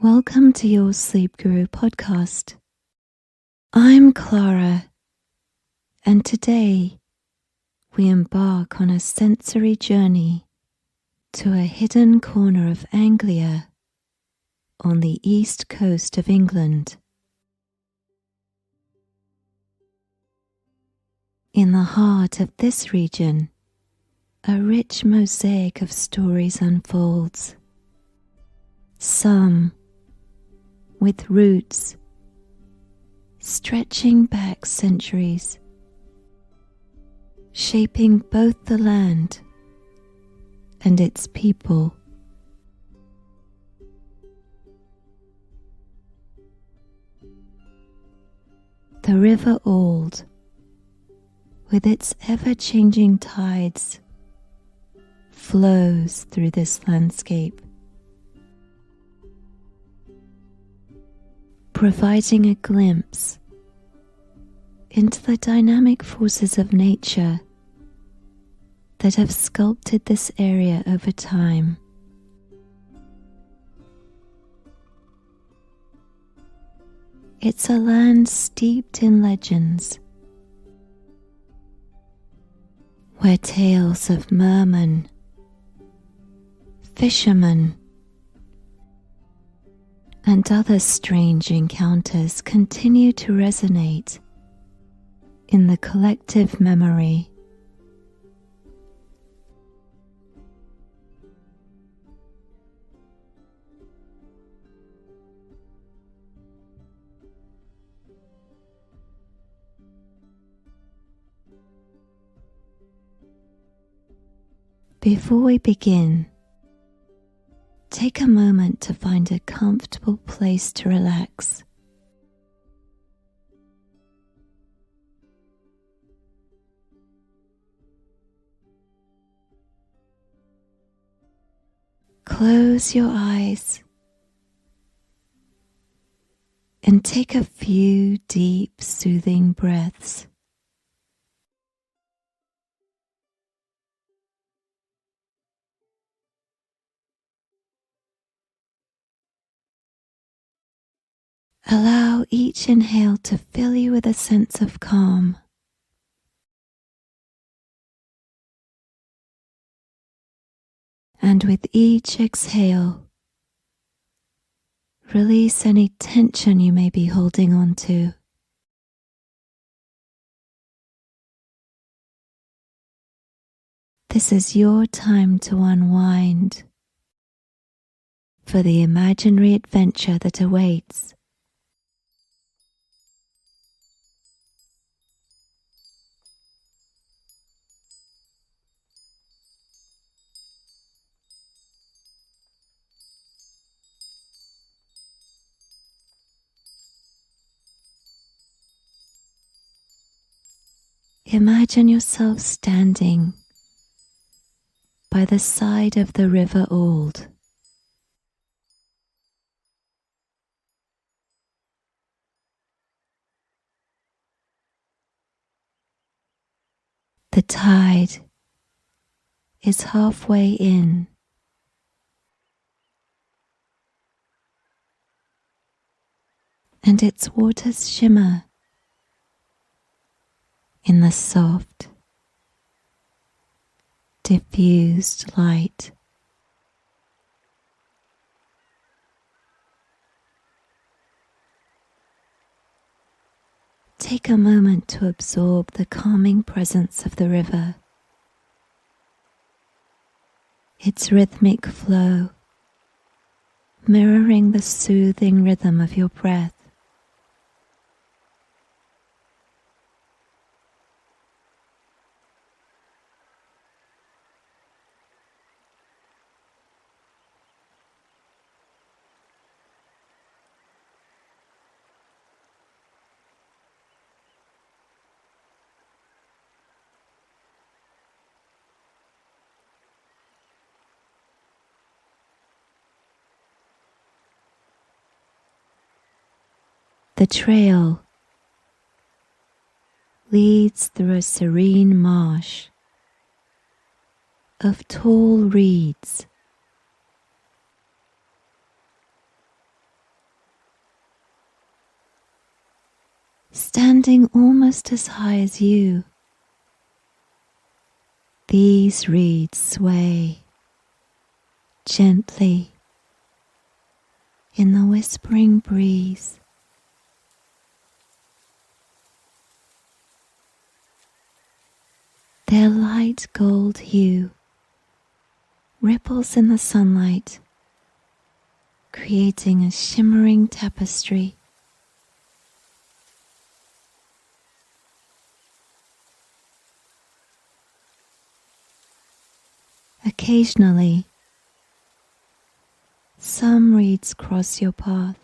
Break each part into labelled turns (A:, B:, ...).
A: Welcome to your Sleep Guru podcast. I'm Clara, and today we embark on a sensory journey to a hidden corner of Anglia on the east coast of England. In the heart of this region, a rich mosaic of stories unfolds, some with roots stretching back centuries, shaping both the land and its people. The River Alde, with its ever-changing tides, flows through this landscape, providing a glimpse into the dynamic forces of nature that have sculpted this area over time. It's a land steeped in legends, where tales of mermen, fishermen, and other strange encounters continue to resonate in the collective memory. Before we begin, take a moment to find a comfortable place to relax. Close your eyes and take a few deep, soothing breaths. Allow each inhale to fill you with a sense of calm. And with each exhale, release any tension you may be holding on to. This is your time to unwind for the imaginary adventure that awaits. Imagine yourself standing by the side of the River Alde. The tide is halfway in, and its waters shimmer in the soft, diffused light. Take a moment to absorb the calming presence of the river, its rhythmic flow, mirroring the soothing rhythm of your breath. The trail leads through a serene marsh of tall reeds standing almost as high as you. These reeds sway gently in the whispering breeze. Their light gold hue ripples in the sunlight, creating a shimmering tapestry. Occasionally, some reeds cross your path,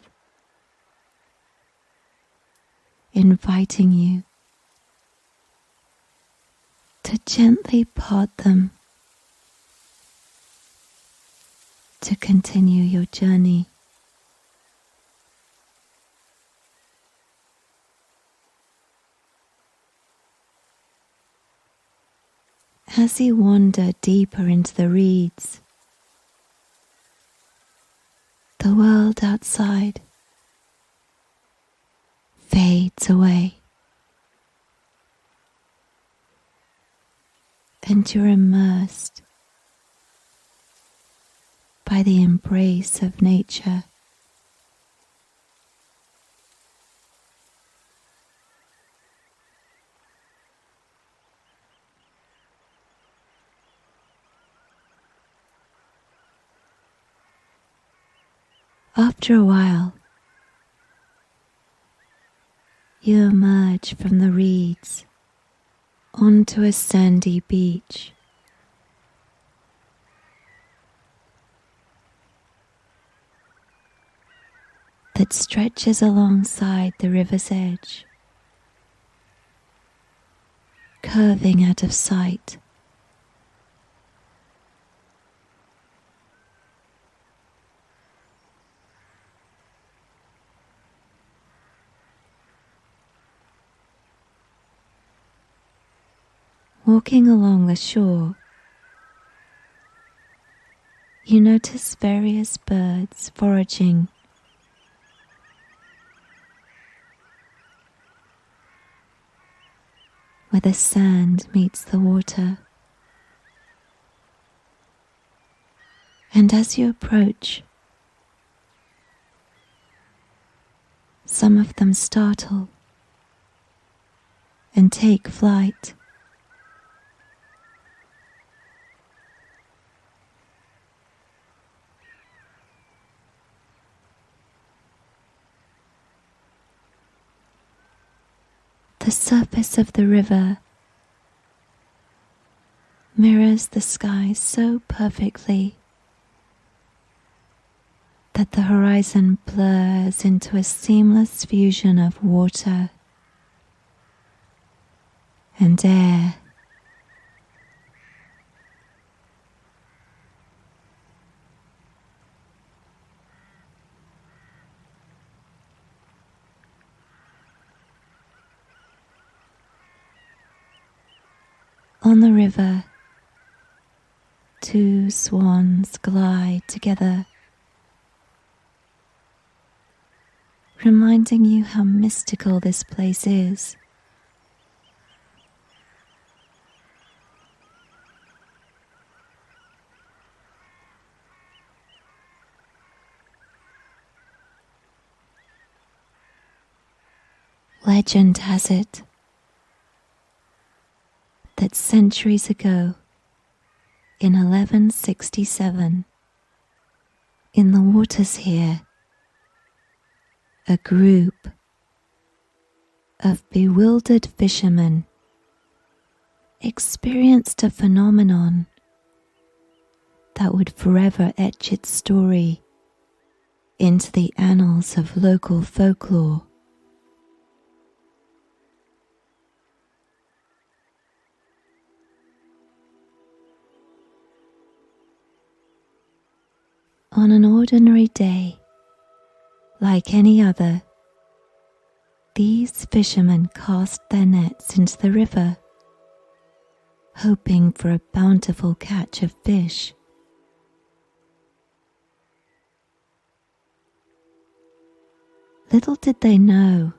A: inviting you to gently part them to continue your journey. As you wander deeper into the reeds, the world outside fades away, and you're immersed by the embrace of nature. After a while, you emerge from the reeds onto a sandy beach. That stretches alongside the river's edge, curving out of sight. Walking along the shore, you notice various birds foraging. Where the sand meets the water. And as you approach, some of them startle and take flight. The surface of the river mirrors the sky so perfectly that the horizon blurs into a seamless fusion of water and air. On the river, two swans glide together, reminding you how mystical this place is. Legend has it that centuries ago, in 1167, in the waters here, a group of bewildered fishermen experienced a phenomenon that would forever etch its story into the annals of local folklore. On an ordinary day, like any other, these fishermen cast their nets into the river, hoping for a bountiful catch of fish. Little did they know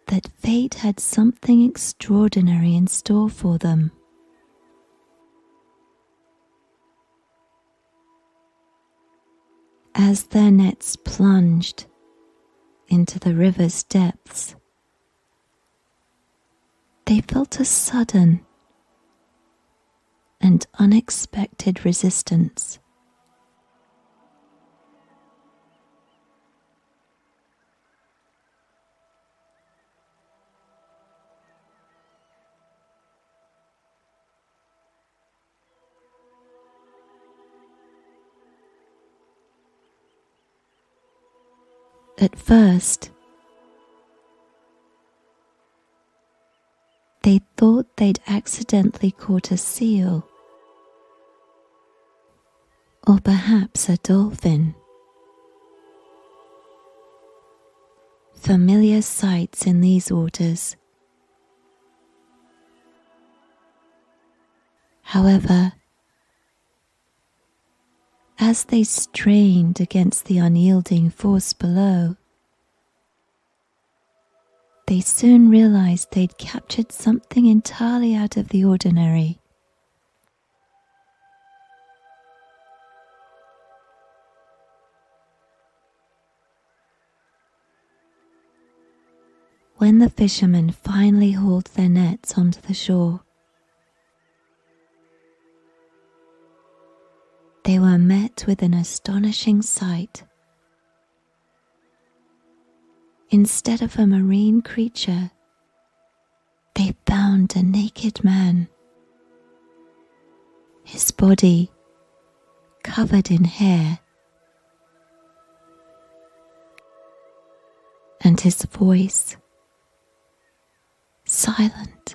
A: that fate had something extraordinary in store for them. As their nets plunged into the river's depths, they felt a sudden and unexpected resistance. At first, they thought they'd accidentally caught a seal, or perhaps a dolphin. Familiar sights in these waters. However, as they strained against the unyielding force below, they soon realized they'd captured something entirely out of the ordinary. When the fishermen finally hauled their nets onto the shore, they were met with an astonishing sight. Instead of a marine creature, they found a naked man, his body covered in hair, and his voice silent.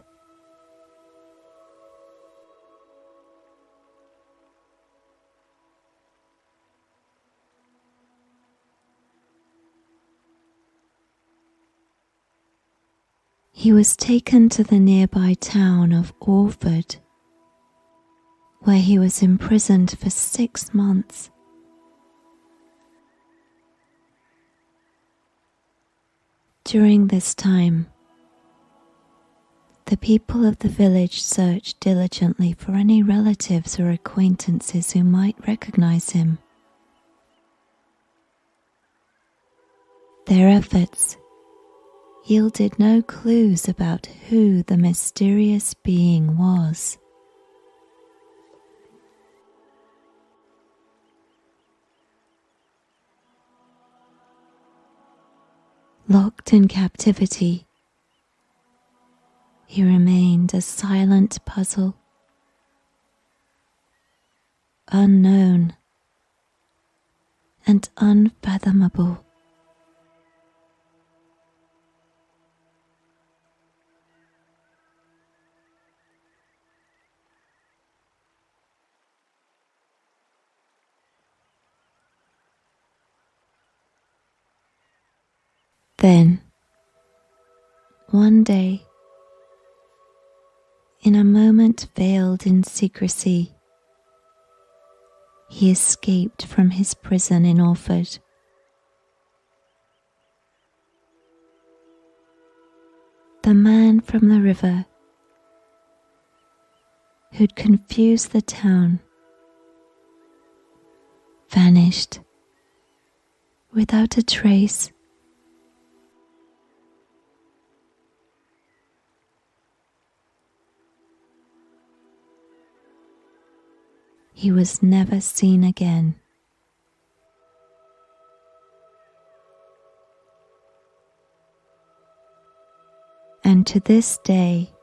A: He was taken to the nearby town of Orford, where he was imprisoned for 6 months. During this time, the people of the village searched diligently for any relatives or acquaintances who might recognize him. Their efforts yielded no clues about who the mysterious being was. Locked in captivity, he remained a silent puzzle, unknown and unfathomable. Then, one day, in a moment veiled in secrecy, he escaped from his prison in Orford. The man from the river, who'd confused the town, vanished without a trace. He was never seen again. And to this day,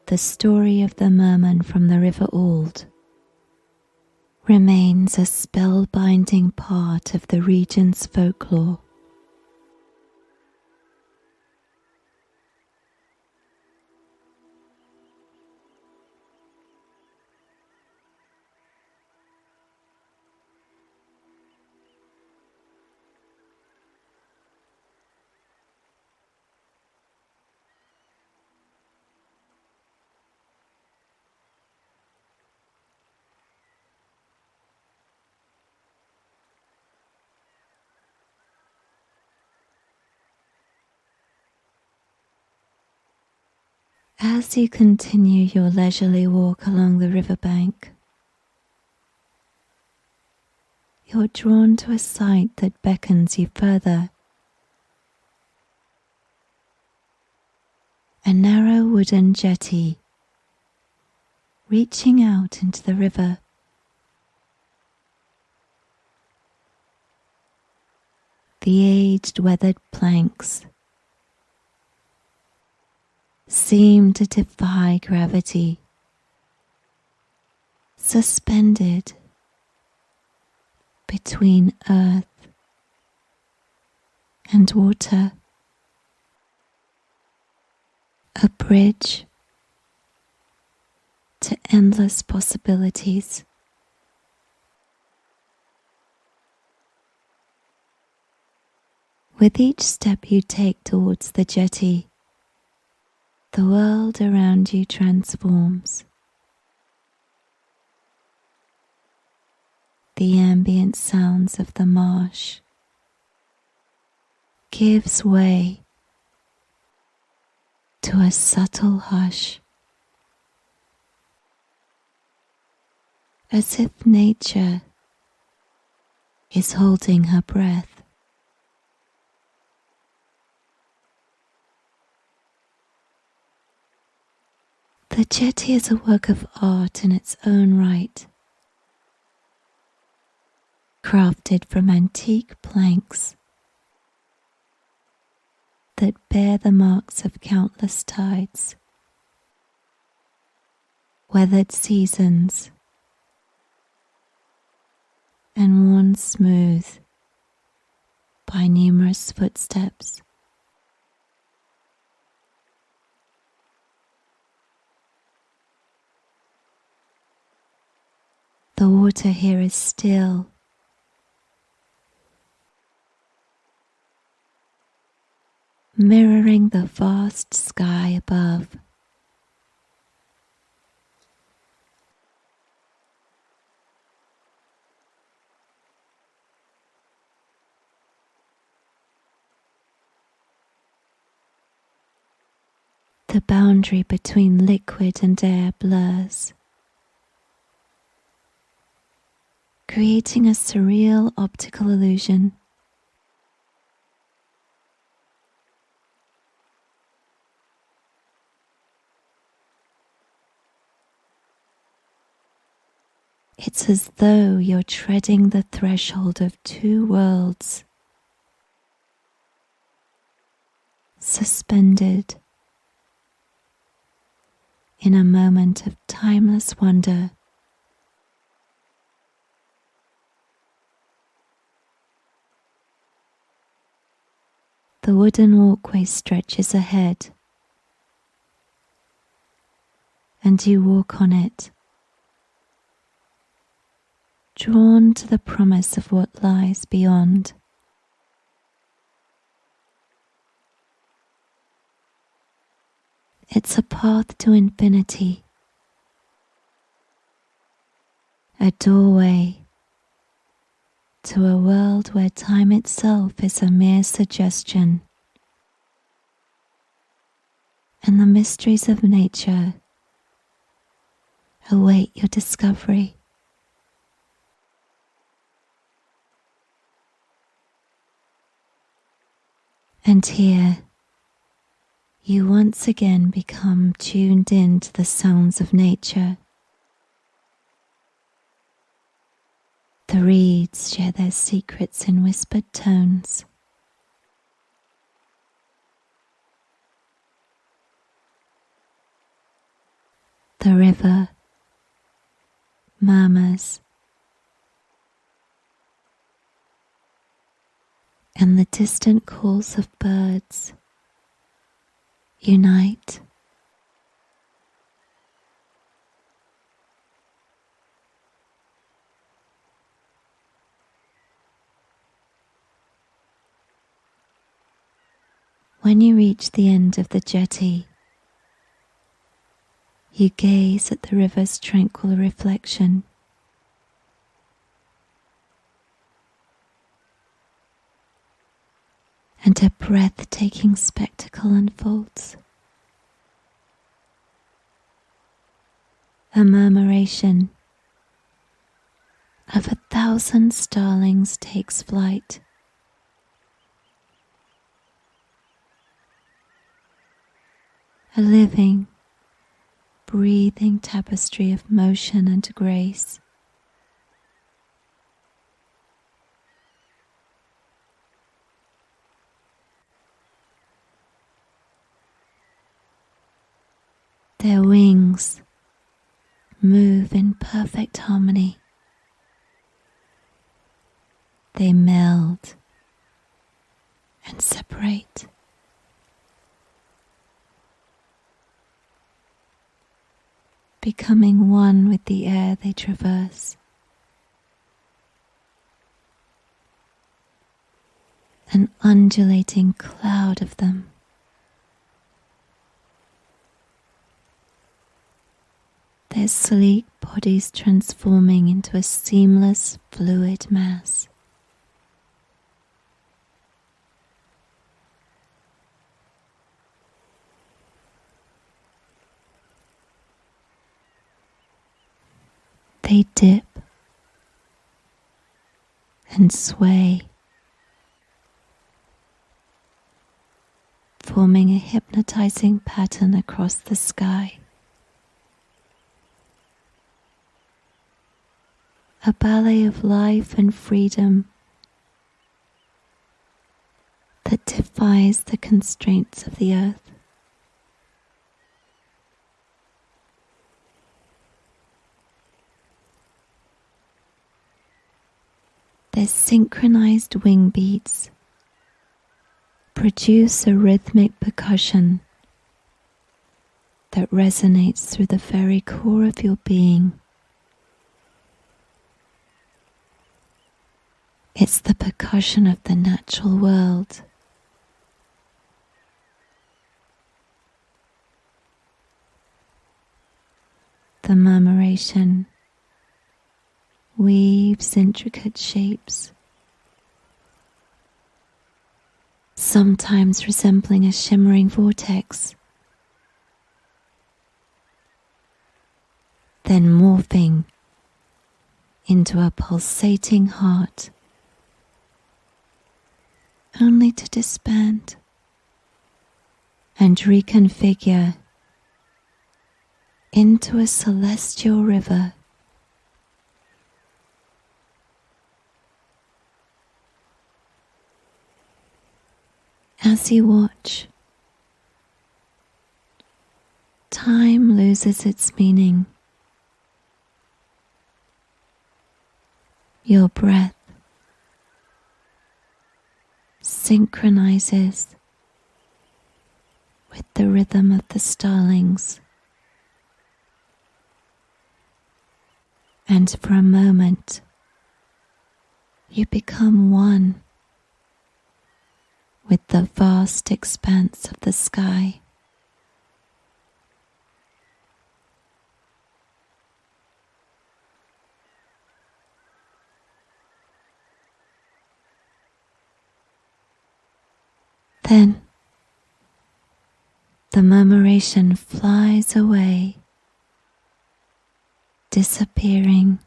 A: the story of the merman from the River Alde remains a spellbinding part of the region's folklore. As you continue your leisurely walk along the riverbank, you're drawn to a sight that beckons you further. A narrow wooden jetty reaching out into the river. The aged, weathered planks seem to defy gravity, suspended between earth and water. A bridge to endless possibilities. With each step you take towards the jetty, the world around you transforms. The ambient sounds of the marsh gives way to a subtle hush, as if nature is holding her breath. The jetty is a work of art in its own right, crafted from antique planks that bear the marks of countless tides, weathered seasons, and worn smooth by numerous footsteps. The water here is still, mirroring the vast sky above. The boundary between liquid and air blurs, creating a surreal optical illusion. It's as though you're treading the threshold of two worlds, suspended in a moment of timeless wonder. The wooden walkway stretches ahead, and you walk on it, drawn to the promise of what lies beyond. It's a path to infinity, a doorway to a world where time itself is a mere suggestion, and the mysteries of nature await your discovery. And here, you once again become tuned in to the sounds of nature. The reeds share their secrets in whispered tones. The river murmurs, and the distant calls of birds unite. When you reach the end of the jetty, you gaze at the river's tranquil reflection. And a breathtaking spectacle unfolds. a murmuration of 1,000 starlings takes flight. A living, breathing tapestry of motion and grace. Their wings move in perfect harmony. They meld and separate. Becoming one with the air they traverse. An undulating cloud of them. Their sleek bodies transforming into a seamless, fluid mass. They dip and sway, forming a hypnotizing pattern across the sky. A ballet of life and freedom that defies the constraints of the earth. Their synchronized wing beats produce a rhythmic percussion that resonates through the very core of your being. It's the percussion of the natural world. The murmuration weaves intricate shapes, sometimes resembling a shimmering vortex, then morphing into a pulsating heart, only to disband and reconfigure into a celestial river. As you watch, time loses its meaning. Your breath synchronizes with the rhythm of the starlings. And for a moment, you become one with the vast expanse of the sky. Then the murmuration flies away, disappearing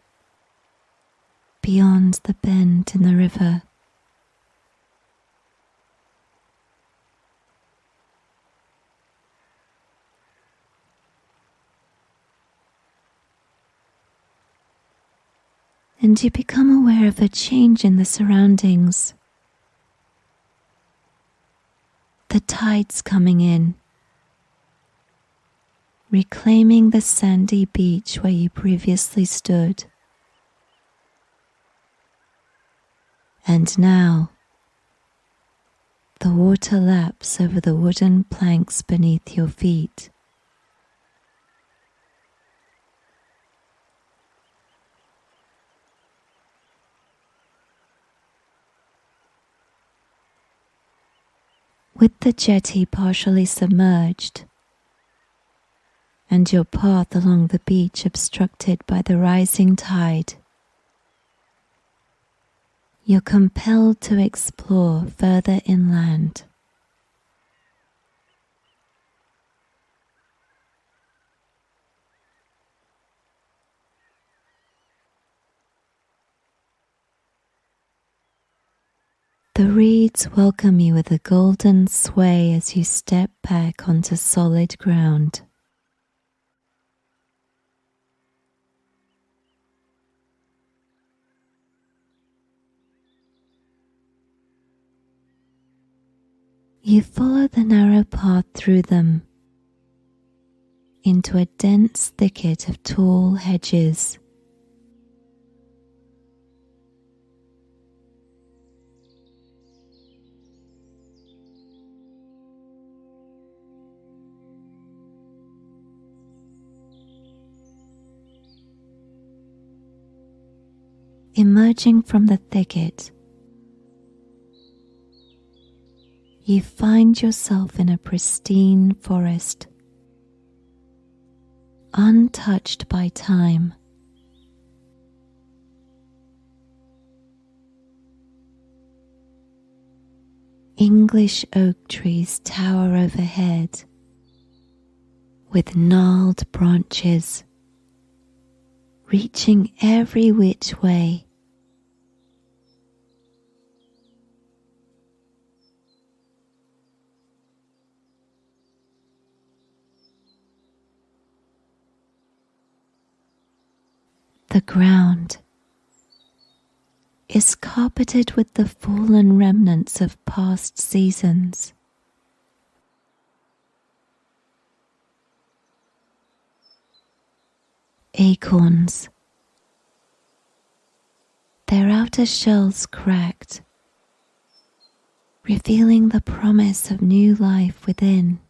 A: beyond the bend in the river. And you become aware of a change in the surroundings. The tide's coming in, reclaiming the sandy beach where you previously stood. And now, the water laps over the wooden planks beneath your feet. With the jetty partially submerged and your path along the beach obstructed by the rising tide, you're compelled to explore further inland. The reeds welcome you with a golden sway as you step back onto solid ground. You follow the narrow path through them into a dense thicket of tall hedges. Emerging from the thicket, you find yourself in a pristine forest, untouched by time. English oak trees tower overhead with gnarled branches reaching every which way. The ground is carpeted with the fallen remnants of past seasons. Acorns, their outer shells cracked, revealing the promise of new life within.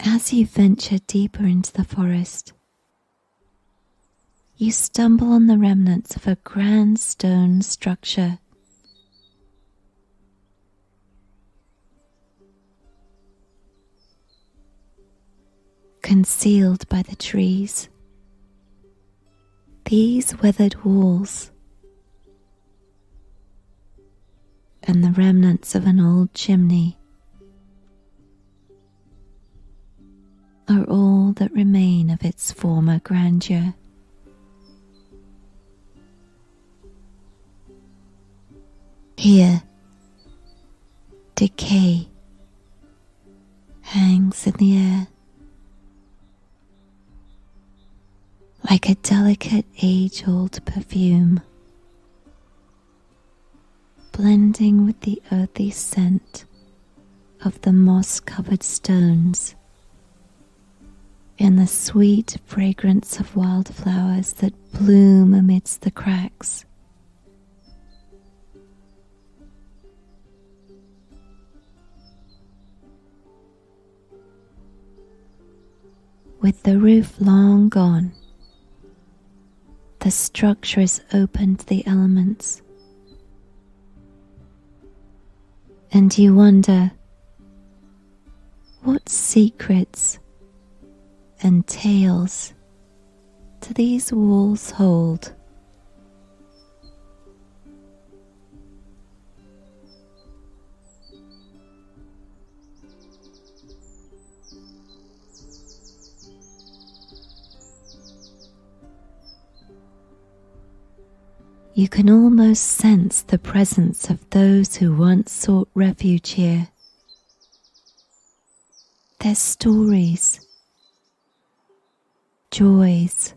A: As you venture deeper into the forest, you stumble on the remnants of a grand stone structure. Concealed by the trees, these weathered walls and the remnants of an old chimney are all that remain of its former grandeur. Here, decay hangs in the air, like a delicate age-old perfume, blending with the earthy scent of the moss-covered stones and the sweet fragrance of wildflowers that bloom amidst the cracks. With the roof long gone, the structure is open to the elements, and you wonder what secrets and tales do these walls hold. You can almost sense the presence of those who once sought refuge here. Their stories, joys,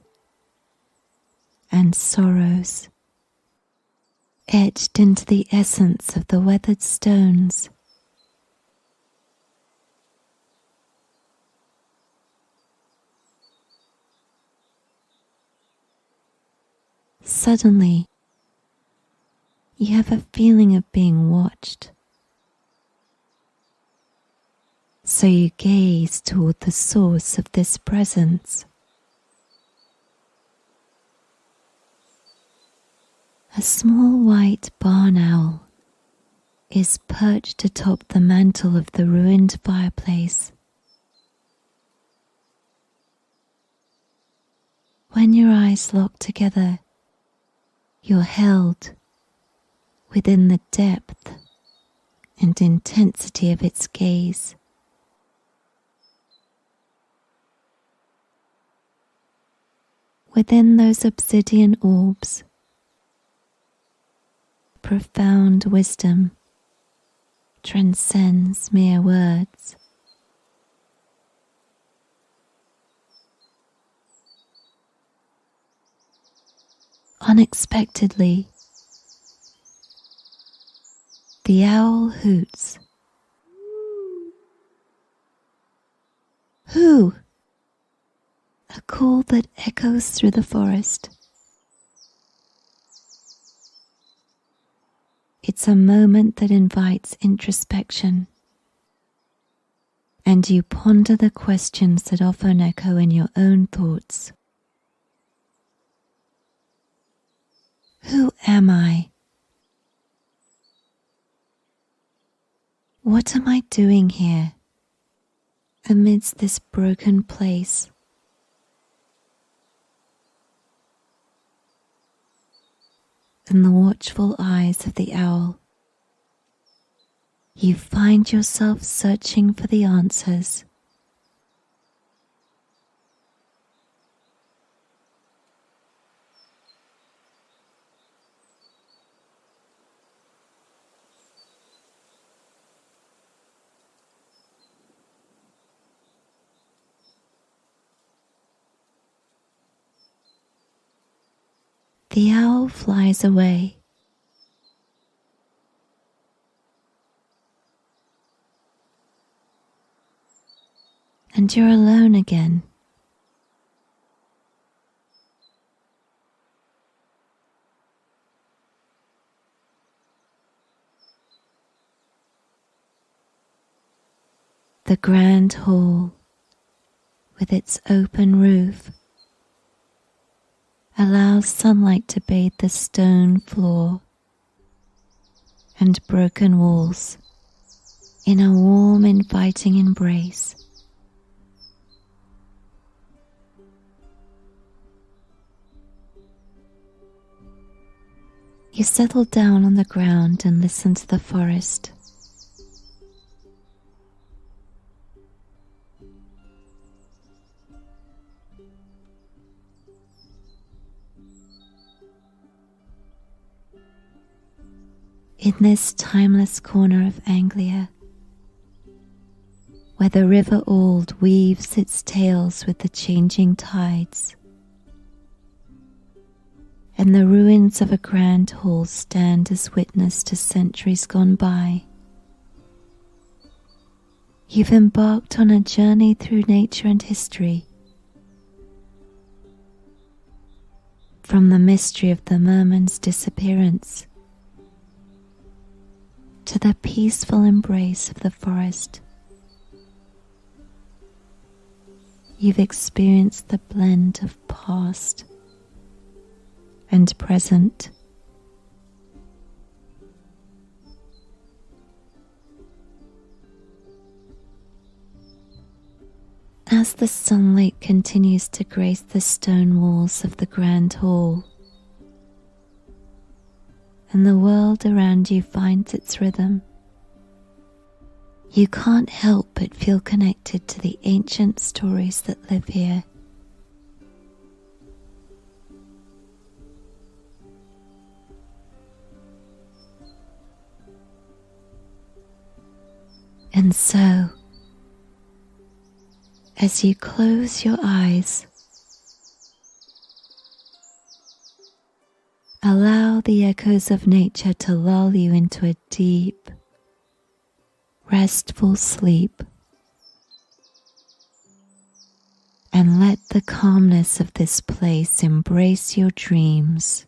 A: and sorrows, etched into the essence of the weathered stones. Suddenly, you have a feeling of being watched. So you gaze toward the source of this presence. A small white barn owl is perched atop the mantel of the ruined fireplace. When your eyes lock together, You're held within the depth and intensity of its gaze. Within those obsidian orbs, profound wisdom transcends mere words. Unexpectedly, the owl hoots. Who? A call that echoes through the forest. It's a moment that invites introspection, and you ponder the questions that often echo in your own thoughts. Who am I? What am I doing here, amidst this broken place? In the watchful eyes of the owl, you find yourself searching for the answers. The owl flies away. And you're alone again. The grand hall, with its open roof, allows sunlight to bathe the stone floor and broken walls in a warm, inviting embrace. You settle down on the ground and listen to the forest. In this timeless corner of Anglia, where the River Alde weaves its tales with the changing tides, and the ruins of a grand hall stand as witness to centuries gone by, you've embarked on a journey through nature and history, from the mystery of the merman's disappearance to the peaceful embrace of the forest. You've experienced the blend of past and present. As the sunlight continues to grace the stone walls of the grand hall, and the world around you finds its rhythm, you can't help but feel connected to the ancient stories that live here. And so, as you close your eyes, allow the echoes of nature to lull you into a deep, restful sleep, and let the calmness of this place embrace your dreams.